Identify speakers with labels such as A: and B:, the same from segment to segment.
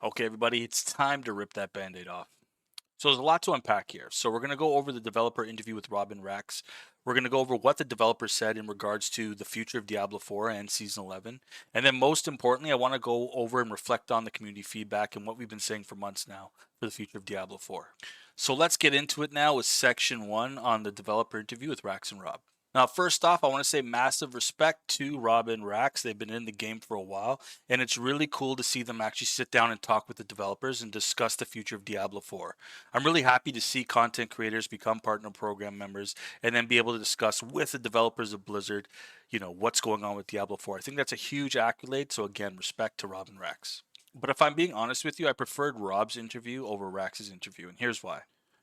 A: Okay, everybody, it's time to rip that band-aid off. So there's a lot to unpack here. So we're going to go over the developer interview with Rob and Raxx. We're going to go over what the developer said in regards to the future of Diablo 4 and Season 11. And then most importantly, I want to go over and reflect on the community feedback and what we've been saying for months now for the future of Diablo 4. So let's get into it now with section 1 on the developer interview with Raxx and Rob. Now, first off, I want to say massive respect to Rob and Raxx. They've been in the game for a while, and it's really cool to see them actually sit down and talk with the developers and discuss the future of Diablo 4. I'm really happy to see content creators become partner program members and then be able to discuss with the developers of Blizzard, what's going on with Diablo 4. I think that's a huge accolade. So again, respect to Rob and Raxx. But if I'm being honest with you, I preferred Rob's interview over Rax's interview, and here's why.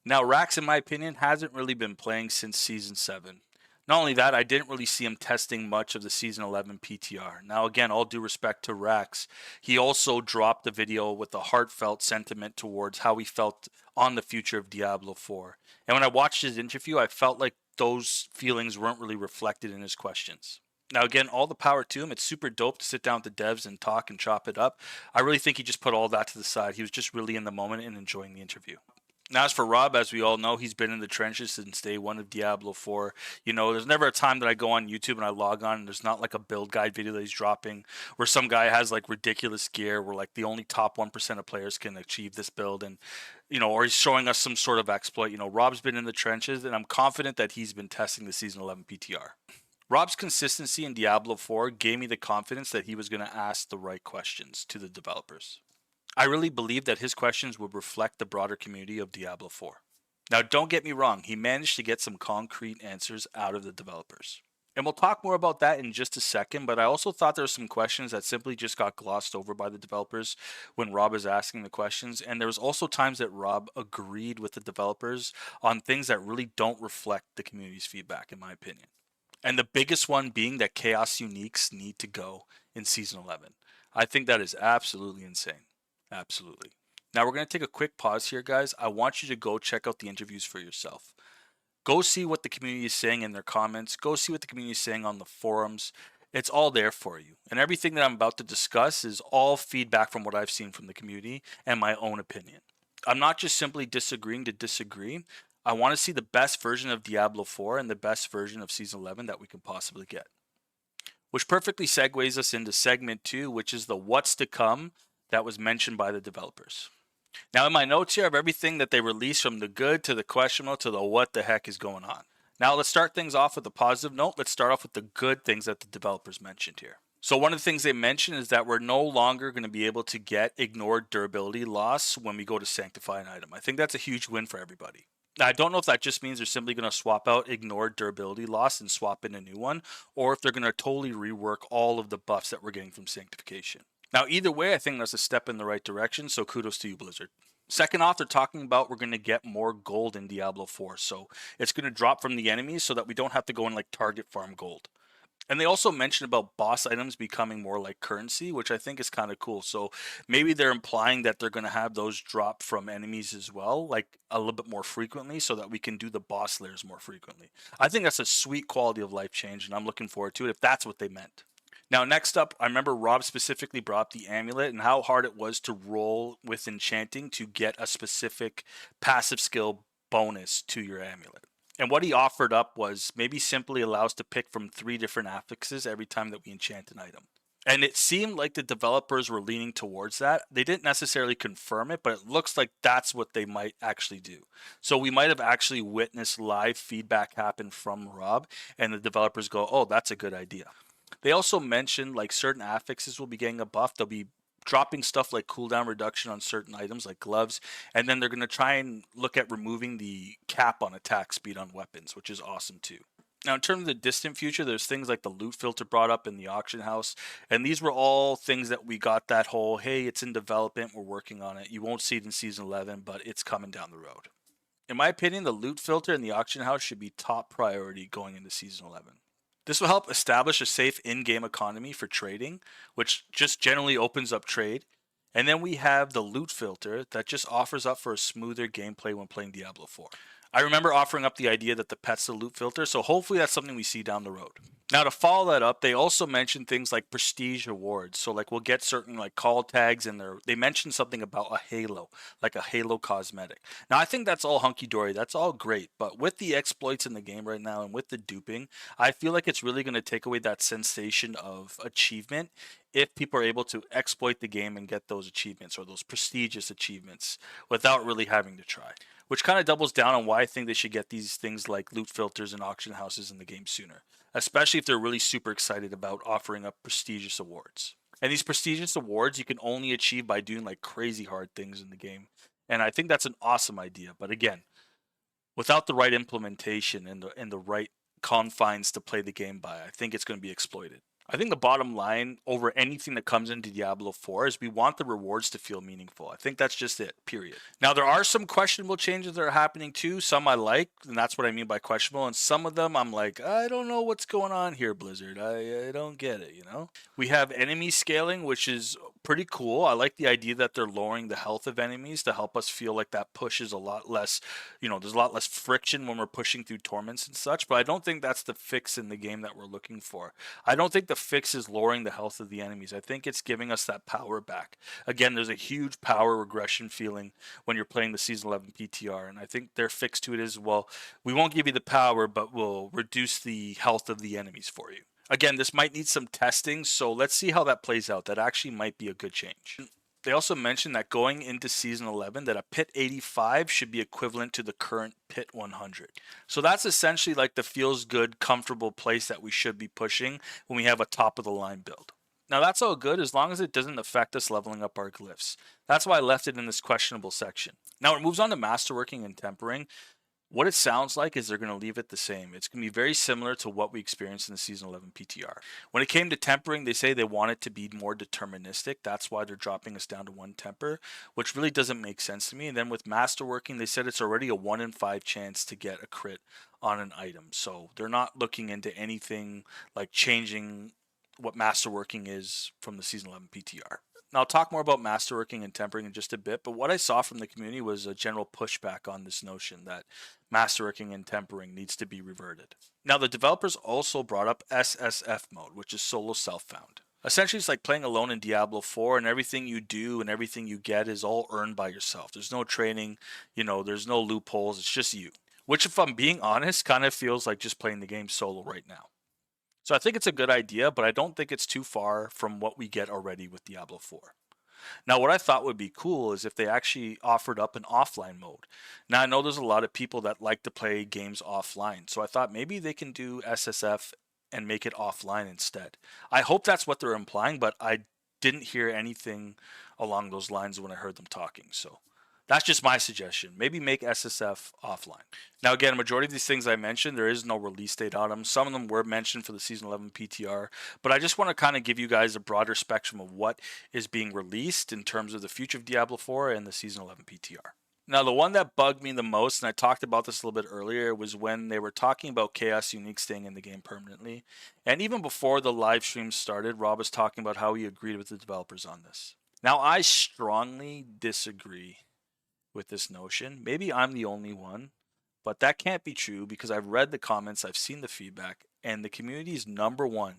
A: Now, Raxx, in my opinion, hasn't really been playing since Season 7. Not only that, I didn't really see him testing much of the Season 11 PTR. Now, again, all due respect to Raxx, he also dropped the video with a heartfelt sentiment towards how he felt on the future of Diablo 4. And when I watched his interview, I felt like those feelings weren't really reflected in his questions. Now, again, all the power to him. It's super dope to sit down with the devs and talk and chop it up. I really think he just put all that to the side. He was just really in the moment and enjoying the interview. Now, as for Rob, as we all know, he's been in the trenches since day one of Diablo 4. There's never a time that I go on YouTube and I log on and there's not like a build guide video that he's dropping where some guy has like ridiculous gear where like the only top 1% of players can achieve this build and, or he's showing us some sort of exploit. Rob's been in the trenches and I'm confident that he's been testing the Season 11 PTR. Rob's consistency in Diablo 4 gave me the confidence that he was going to ask the right questions to the developers. I really believe that his questions would reflect the broader community of Diablo 4. Now, don't get me wrong, he managed to get some concrete answers out of the developers. And we'll talk more about that in just a second, but I also thought there were some questions that simply just got glossed over by the developers when Rob was asking the questions. And there was also times that Rob agreed with the developers on things that really don't reflect the community's feedback, in my opinion. And the biggest one being that Chaos Uniques need to go in Season 11. I think that is absolutely insane. Absolutely. Now we're going to take a quick pause here, guys. I want you to go check out the interviews for yourself. Go see what the community is saying in their comments. Go see what the community is saying on the forums. It's all there for you. And everything that I'm about to discuss is all feedback from what I've seen from the community and my own opinion. I'm not just simply disagreeing to disagree. I want to see the best version of Diablo 4 and the best version of Season 11 that we can possibly get. Which perfectly segues us into segment 2, which is the what's to come that was mentioned by the developers. Now, in my notes here, I have everything that they released from the good to the questionable to the what the heck is going on. Now, let's start things off with a positive note. Let's start off with the good things that the developers mentioned here. So one of the things they mentioned is that we're no longer going to be able to get ignored durability loss when we go to sanctify an item. I think that's a huge win for everybody. Now, I don't know if that just means they're simply going to swap out ignored durability loss and swap in a new one, or if they're going to totally rework all of the buffs that we're getting from sanctification. Now, either way, I think that's a step in the right direction, so kudos to you, Blizzard. Second off, they're talking about we're going to get more gold in Diablo 4, so it's going to drop from the enemies so that we don't have to go and like target farm gold. And they also mentioned about boss items becoming more like currency, which I think is kind of cool. So maybe they're implying that they're going to have those drop from enemies as well, like a little bit more frequently, so that we can do the boss layers more frequently. I think that's a sweet quality of life change, and I'm looking forward to it if that's what they meant. Now, next up, I remember Rob specifically brought up the amulet and how hard it was to roll with enchanting to get a specific passive skill bonus to your amulet. And what he offered up was maybe simply allow us to pick from 3 different affixes every time that we enchant an item. And it seemed like the developers were leaning towards that. They didn't necessarily confirm it, but it looks like that's what they might actually do. So we might have actually witnessed live feedback happen from Rob, and the developers go, oh, that's a good idea. They also mentioned like certain affixes will be getting a buff. They'll be dropping stuff like cooldown reduction on certain items like gloves, and then they're going to try and look at removing the cap on attack speed on weapons, which is awesome too. Now, in terms of the distant future, there's things like the loot filter brought up in the auction house, and these were all things that we got that whole, hey, it's in development, we're working on it. You won't see it in Season 11, but it's coming down the road. In my opinion, the loot filter in the auction house should be top priority going into Season 11. This will help establish a safe in-game economy for trading, which just generally opens up trade. And then we have the loot filter that just offers up for a smoother gameplay when playing Diablo 4. I remember offering up the idea that the pet's the loot filter, so hopefully that's something we see down the road. Now to follow that up, they also mentioned things like prestige awards. So like we'll get certain like call tags and they mentioned something about a halo, like a halo cosmetic. Now I think that's all hunky dory, that's all great, but with the exploits in the game right now and with the duping, I feel like it's really going to take away that sensation of achievement if people are able to exploit the game and get those achievements or those prestigious achievements without really having to try. Which kind of doubles down on why I think they should get these things like loot filters and auction houses in the game sooner, especially if they're really super excited about offering up prestigious awards. And these prestigious awards you can only achieve by doing like crazy hard things in the game. And I think that's an awesome idea. But again, without the right implementation and the right confines to play the game by, I think it's going to be exploited. I think the bottom line over anything that comes into Diablo 4 is we want the rewards to feel meaningful. I think that's just it, period. Now, there are some questionable changes that are happening too. Some I like, and that's what I mean by questionable. And some of them I'm like, I don't know what's going on here, Blizzard. I don't get it, you know? We have enemy scaling, which is pretty cool. I like the idea that they're lowering the health of enemies to help us feel like that push is a lot less, there's a lot less friction when we're pushing through torments and such, but I don't think that's the fix in the game that we're looking for. I don't think the fix is lowering the health of the enemies. I think it's giving us that power back. Again, there's a huge power regression feeling when you're playing the Season 11 PTR, and I think their fix to it is, well, we won't give you the power, but we'll reduce the health of the enemies for you. Again, this might need some testing, so let's see how that plays out. That actually might be a good change. They also mentioned that going into Season 11 that a Pit 85 should be equivalent to the current Pit 100. So that's essentially like the feels good, comfortable place that we should be pushing when we have a top of the line build. Now that's all good as long as it doesn't affect us leveling up our glyphs. That's why I left it in this questionable section. Now it moves on to masterworking and tempering. What it sounds like is they're going to leave it the same. It's going to be very similar to what we experienced in the Season 11 PTR. When it came to tempering, they say they want it to be more deterministic. That's why they're dropping us down to 1 temper, which really doesn't make sense to me. And then with masterworking, they said it's already a 1 in 5 chance to get a crit on an item. So they're not looking into anything like changing what masterworking is from the Season 11 PTR. Now, I'll talk more about masterworking and tempering in just a bit, but what I saw from the community was a general pushback on this notion that masterworking and tempering needs to be reverted. Now, the developers also brought up SSF mode, which is solo self-found. Essentially, it's like playing alone in Diablo 4, and everything you do and everything you get is all earned by yourself. There's no training, there's no loopholes, it's just you. Which, if I'm being honest, kind of feels like just playing the game solo right now. So I think it's a good idea, but I don't think it's too far from what we get already with Diablo 4. Now, what I thought would be cool is if they actually offered up an offline mode. Now, I know there's a lot of people that like to play games offline, so I thought maybe they can do SSF and make it offline instead. I hope that's what they're implying, but I didn't hear anything along those lines when I heard them talking, so that's just my suggestion. Maybe make SSF offline. Now, again, a majority of these things I mentioned, there is no release date on them. Some of them were mentioned for the Season 11 PTR, but I just want to kind of give you guys a broader spectrum of what is being released in terms of the future of Diablo 4 and the Season 11 PTR. Now, the one that bugged me the most, and I talked about this a little bit earlier, was when they were talking about Chaos Unique staying in the game permanently. And even before the live stream started, Rob was talking about how he agreed with the developers on this. Now, I strongly disagree with this notion. Maybe I'm the only one, but that can't be true because I've read the comments, I've seen the feedback, and the community's number one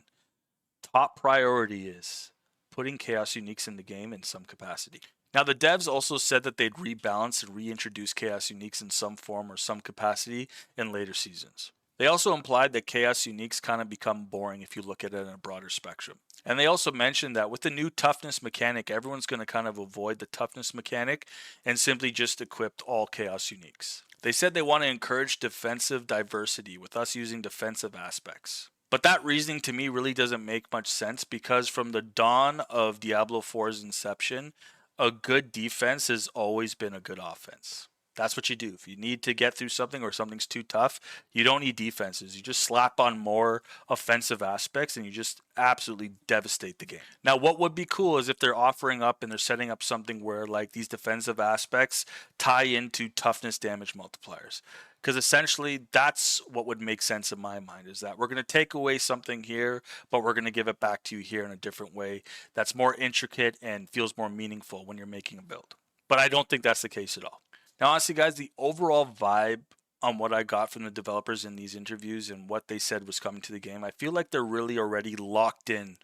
A: top priority is putting Chaos Uniques in the game in some capacity. Now, the devs also said that they'd rebalance and reintroduce Chaos Uniques in some form or some capacity in later seasons. They also implied that Chaos Uniques kind of become boring if you look at it in a broader spectrum. And they also mentioned that with the new toughness mechanic, everyone's going to kind of avoid the toughness mechanic and simply just equip all Chaos Uniques. They said they want to encourage defensive diversity with us using defensive aspects. But that reasoning to me really doesn't make much sense because from the dawn of Diablo 4's inception, a good defense has always been a good offense. That's what you do. If you need to get through something or something's too tough, you don't need defenses. You just slap on more offensive aspects and you just absolutely devastate the game. Now, what would be cool is if they're offering up and they're setting up something where like these defensive aspects tie into toughness damage multipliers. Because essentially that's what would make sense in my mind is that we're going to take away something here, but we're going to give it back to you here in a different way that's more intricate and feels more meaningful when you're making a build. But I don't think that's the case at all. Now, honestly, guys, the overall vibe on what I got from the developers in these interviews and what they said was coming to the game, I feel like they're really already locked in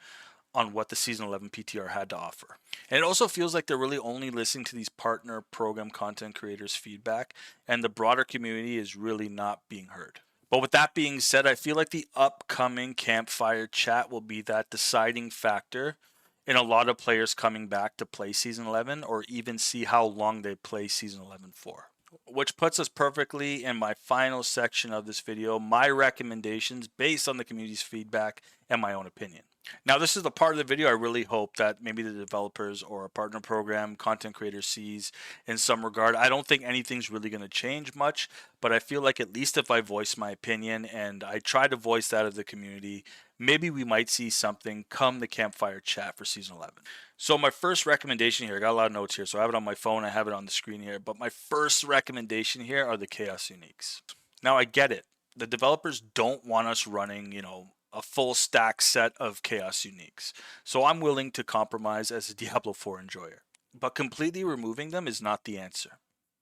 A: on what the Season 11 PTR had to offer. And it also feels like they're really only listening to these partner program content creators' feedback, and the broader community is really not being heard. But with that being said, I feel like the upcoming campfire chat will be that deciding factor in a lot of players coming back to play Season 11 or even see how long they play Season 11 for. Which puts us perfectly in my final section of this video, my recommendations based on the community's feedback and my own opinion. Now, this is the part of the video I really hope that maybe the developers or a partner program content creator sees in some regard. I don't think anything's really going to change much, but I feel like at least if I voice my opinion and I try to voice that of the community, maybe we might see something come the campfire chat for Season 11. So my first recommendation here, I got a lot of notes here, so I have it on my phone, I have it on the screen here, but my first recommendation here are the Chaos Uniques. Now, I get it. The developers don't want us running, a full stack set of Chaos Uniques. So I'm willing to compromise as a Diablo 4 enjoyer. But completely removing them is not the answer.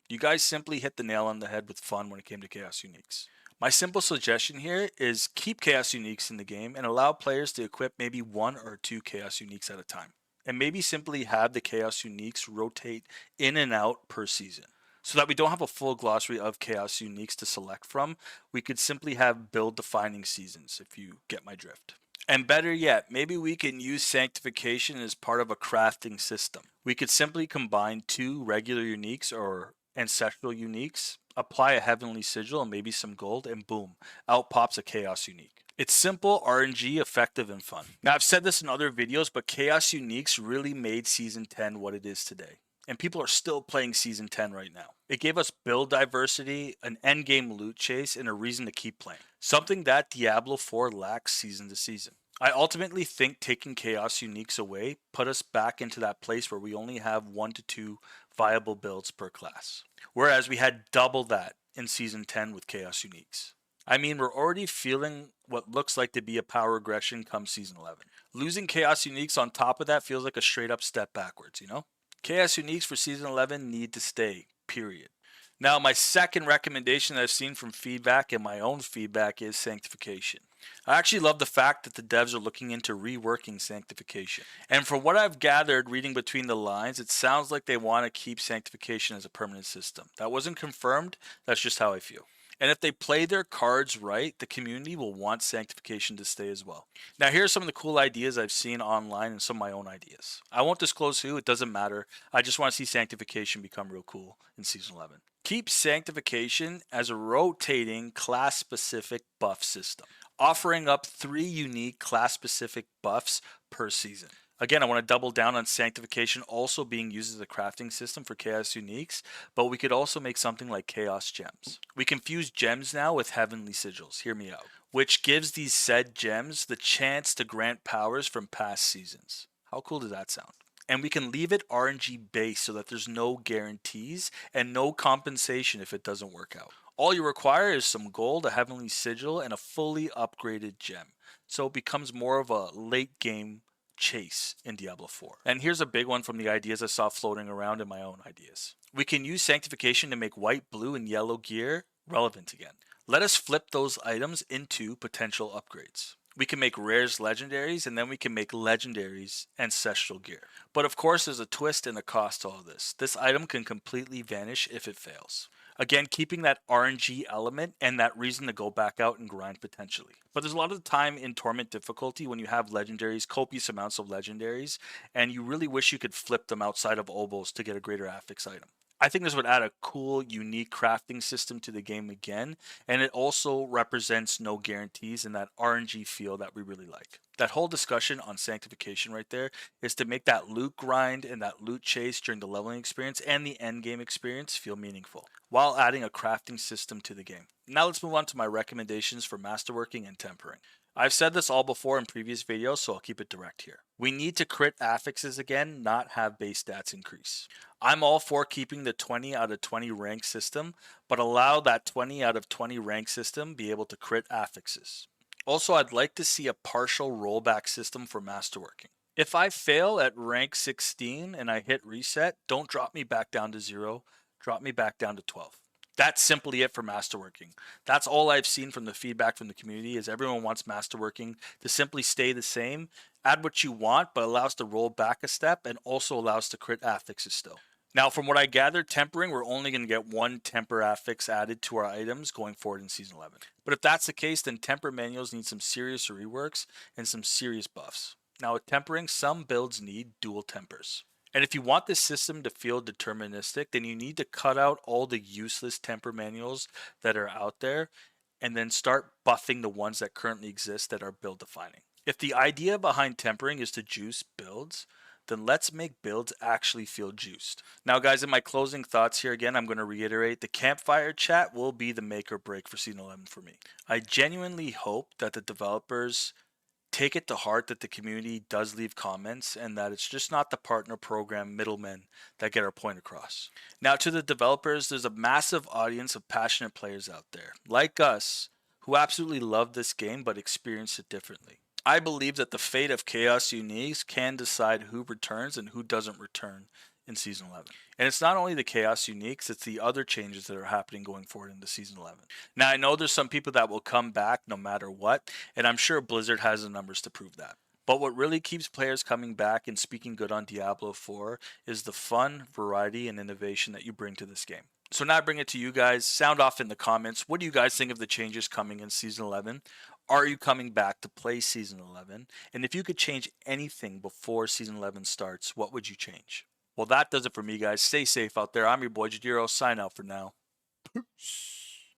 A: You guys simply hit the nail on the head with fun when it came to Chaos Uniques. My simple suggestion here is keep Chaos Uniques in the game and allow players to equip maybe 1 or 2 Chaos Uniques at a time. And maybe simply have the Chaos Uniques rotate in and out per season. So that we don't have a full glossary of Chaos Uniques to select from, we could simply have build defining seasons, if you get my drift. And better yet, maybe we can use Sanctification as part of a crafting system. We could simply combine 2 regular uniques or ancestral uniques, apply a heavenly sigil and maybe some gold, and boom, out pops a Chaos Unique. It's simple, RNG, effective, and fun. Now, I've said this in other videos, but Chaos Uniques really made Season 10 what it is today. And people are still playing Season 10 right now. It gave us build diversity, an endgame loot chase, and a reason to keep playing. Something that Diablo 4 lacks season to season. I ultimately think taking Chaos Uniques away put us back into that place where we only have 1 to 2 viable builds per class. Whereas we had double that in Season 10 with Chaos Uniques. I mean, we're already feeling what looks like to be a power regression come Season 11. Losing Chaos Uniques on top of that feels like a straight up step backwards, Chaos Uniques for Season 11 need to stay, period. Now, my second recommendation that I've seen from feedback and my own feedback is Sanctification. I actually love the fact that the devs are looking into reworking Sanctification. And from what I've gathered reading between the lines, it sounds like they want to keep Sanctification as a permanent system. That wasn't confirmed, that's just how I feel. And if they play their cards right, the community will want Sanctification to stay as well. Now, here's some of the cool ideas I've seen online and some of my own ideas. I won't disclose who, it doesn't matter. I just want to see Sanctification become real cool in Season 11. Keep Sanctification as a rotating class-specific buff system, offering up 3 unique class-specific buffs per season. Again, I want to double down on Sanctification also being used as a crafting system for Chaos Uniques, but we could also make something like Chaos Gems. We can fuse gems now with Heavenly Sigils, hear me out, which gives these said gems the chance to grant powers from past seasons. How cool does that sound? And we can leave it RNG based so that there's no guarantees and no compensation if it doesn't work out. All you require is some gold, a Heavenly Sigil, and a fully upgraded gem. So it becomes more of a late game chase in Diablo 4. And here's a big one from the ideas I saw floating around in my own ideas. We can use Sanctification to make white, blue, and yellow gear relevant again. Let us flip those items into potential upgrades. We can make rares legendaries, and then we can make legendaries ancestral gear. But of course, there's a twist and a cost to all this. This item can completely vanish if it fails. Again, keeping that RNG element and that reason to go back out and grind potentially. But there's a lot of time in Torment difficulty when you have legendaries, copious amounts of legendaries, and you really wish you could flip them outside of Obos to get a greater affix item. I think this would add a cool, unique crafting system to the game again, and it also represents no guarantees and that RNG feel that we really like. That whole discussion on Sanctification right there is to make that loot grind and that loot chase during the leveling experience and the endgame experience feel meaningful, while adding a crafting system to the game. Now let's move on to my recommendations for masterworking and tempering. I've said this all before in previous videos, so I'll keep it direct here. We need to crit affixes again, not have base stats increase. I'm all for keeping the 20 out of 20 rank system, but allow that 20 out of 20 rank system be able to crit affixes. Also, I'd like to see a partial rollback system for masterworking. If I fail at rank 16 and I hit reset, don't drop me back down to 0, drop me back down to 12. That's simply it for masterworking. That's all I've seen from the feedback from the community is everyone wants masterworking to simply stay the same, add what you want, but allows to roll back a step and also allows to crit affixes still. Now, from what I gathered, tempering, we're only going to get one temper affix added to our items going forward in Season 11. But if that's the case, then temper manuals need some serious reworks and some serious buffs. Now, with tempering, some builds need dual tempers. And if you want this system to feel deterministic, then you need to cut out all the useless temper manuals that are out there and then start buffing the ones that currently exist that are build defining. If the idea behind tempering is to juice builds, then let's make builds actually feel juiced. Now, guys, in my closing thoughts here again, I'm going to reiterate the campfire chat will be the make or break for Season 11 for me. I genuinely hope that the developers take it to heart that the community does leave comments and that it's just not the partner program middlemen that get our point across. Now, to the developers, there's a massive audience of passionate players out there, like us, who absolutely love this game but experience it differently. I believe that the fate of Chaos Uniques can decide who returns and who doesn't return in Season 11. And it's not only the Chaos Uniques, it's the other changes that are happening going forward into Season 11. Now, I know there's some people that will come back no matter what, and I'm sure Blizzard has the numbers to prove that. But what really keeps players coming back and speaking good on Diablo 4 is the fun, variety, and innovation that you bring to this game. So now I bring it to you guys. Sound off in the comments. What do you guys think of the changes coming in Season 11? Are you coming back to play Season 11? And if you could change anything before Season 11 starts, what would you change? Well, that does it for me, guys. Stay safe out there. I'm your boy Jadiro. Sign out for now. Peace.